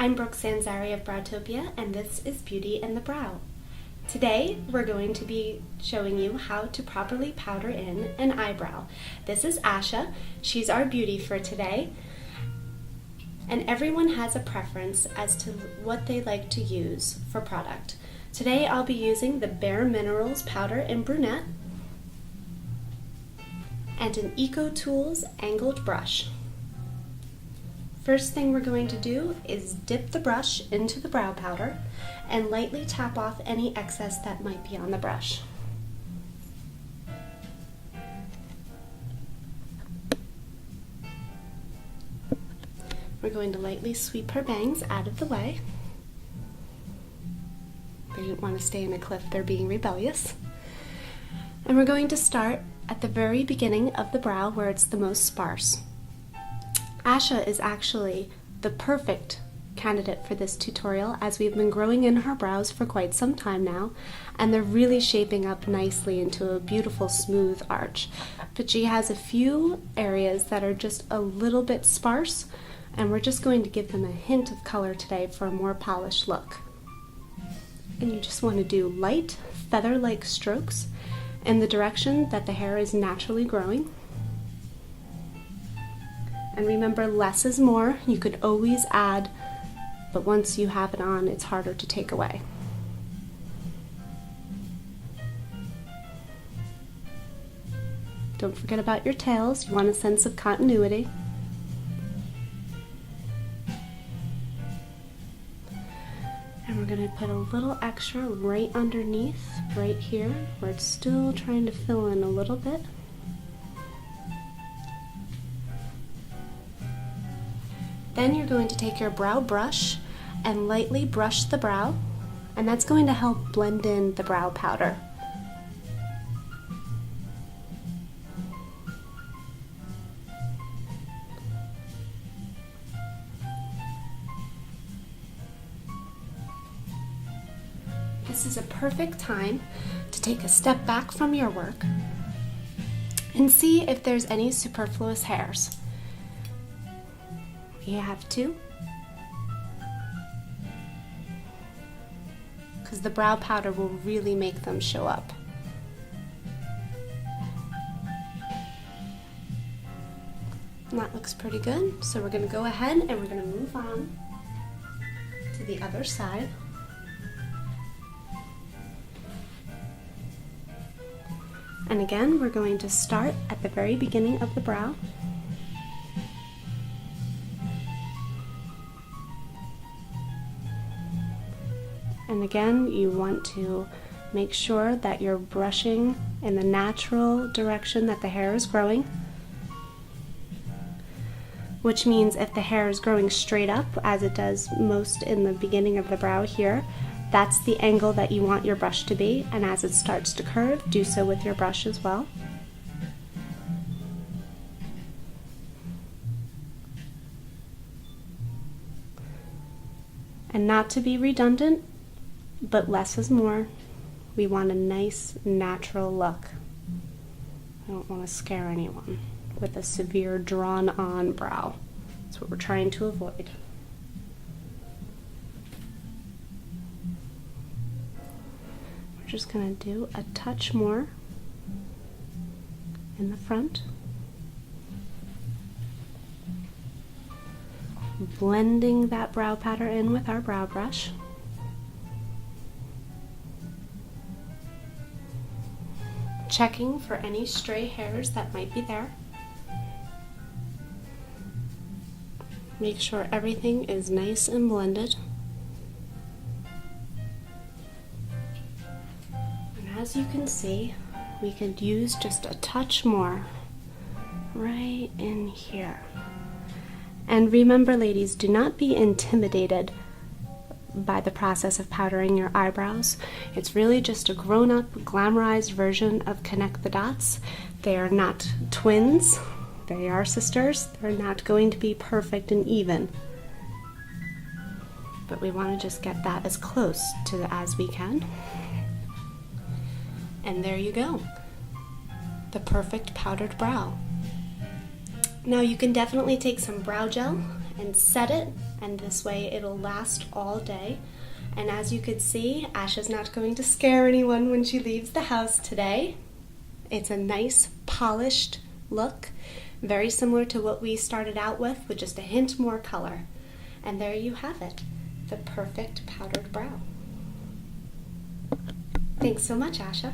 I'm Brooke Sanzari of Browtopia, and this is Beauty and the Brow. Today, we're going to be showing you how to properly powder in an eyebrow. This is Asha. She's our beauty for today. And everyone has a preference as to what they like to use for product. Today, I'll be using the Bare Minerals powder in brunette and an Eco Tools angled brush. First thing we're going to do is dip the brush into the brow powder and lightly tap off any excess that might be on the brush. We're going to lightly sweep her bangs out of the way. They didn't want to stay in a cliff, they're being rebellious. And we're going to start at the very beginning of the brow where it's the most sparse. Asha is actually the perfect candidate for this tutorial as we've been growing in her brows for quite some time now, and they're really shaping up nicely into a beautiful smooth arch. But she has a few areas that are just a little bit sparse, and we're just going to give them a hint of color today for a more polished look. And you just want to do light, feather-like strokes in the direction that the hair is naturally growing. And remember, less is more. You could always add, but once you have it on, it's harder to take away. Don't forget about your tails. You want a sense of continuity. And we're going to put a little extra right underneath, right here, where it's still trying to fill in a little bit. Then you're going to take your brow brush and lightly brush the brow, and that's going to help blend in the brow powder. This is a perfect time to take a step back from your work and see if there's any superfluous hairs. You have to, because the brow powder will really make them show up. And that looks pretty good, so we're going to go ahead and we're going to move on to the other side. And again, we're going to start at the very beginning of the brow. And again, you want to make sure that you're brushing in the natural direction that the hair is growing, which means if the hair is growing straight up, as it does most in the beginning of the brow here, that's the angle that you want your brush to be, and as it starts to curve, do so with your brush as well. And not to be redundant, but less is more. We want a nice, natural look. I don't want to scare anyone with a severe, drawn-on brow. That's what we're trying to avoid. We're just going to do a touch more in the front. Blending that brow powder in with our brow brush. Checking for any stray hairs that might be there. Make sure everything is nice and blended. And as you can see, we could use just a touch more right in here. And remember, ladies, do not be intimidated by the process of powdering your eyebrows. It's really just a grown-up, glamorized version of Connect the Dots. They are not twins, they are sisters. They're not going to be perfect and even. But we want to just get that as close to as we can. And there you go. The perfect powdered brow. Now you can definitely take some brow gel and set it, and this way it'll last all day. And as you could see, Asha's not going to scare anyone when she leaves the house today. It's a nice polished look, very similar to what we started out with just a hint more color. And there you have it, the perfect powdered brow. Thanks so much, Asha.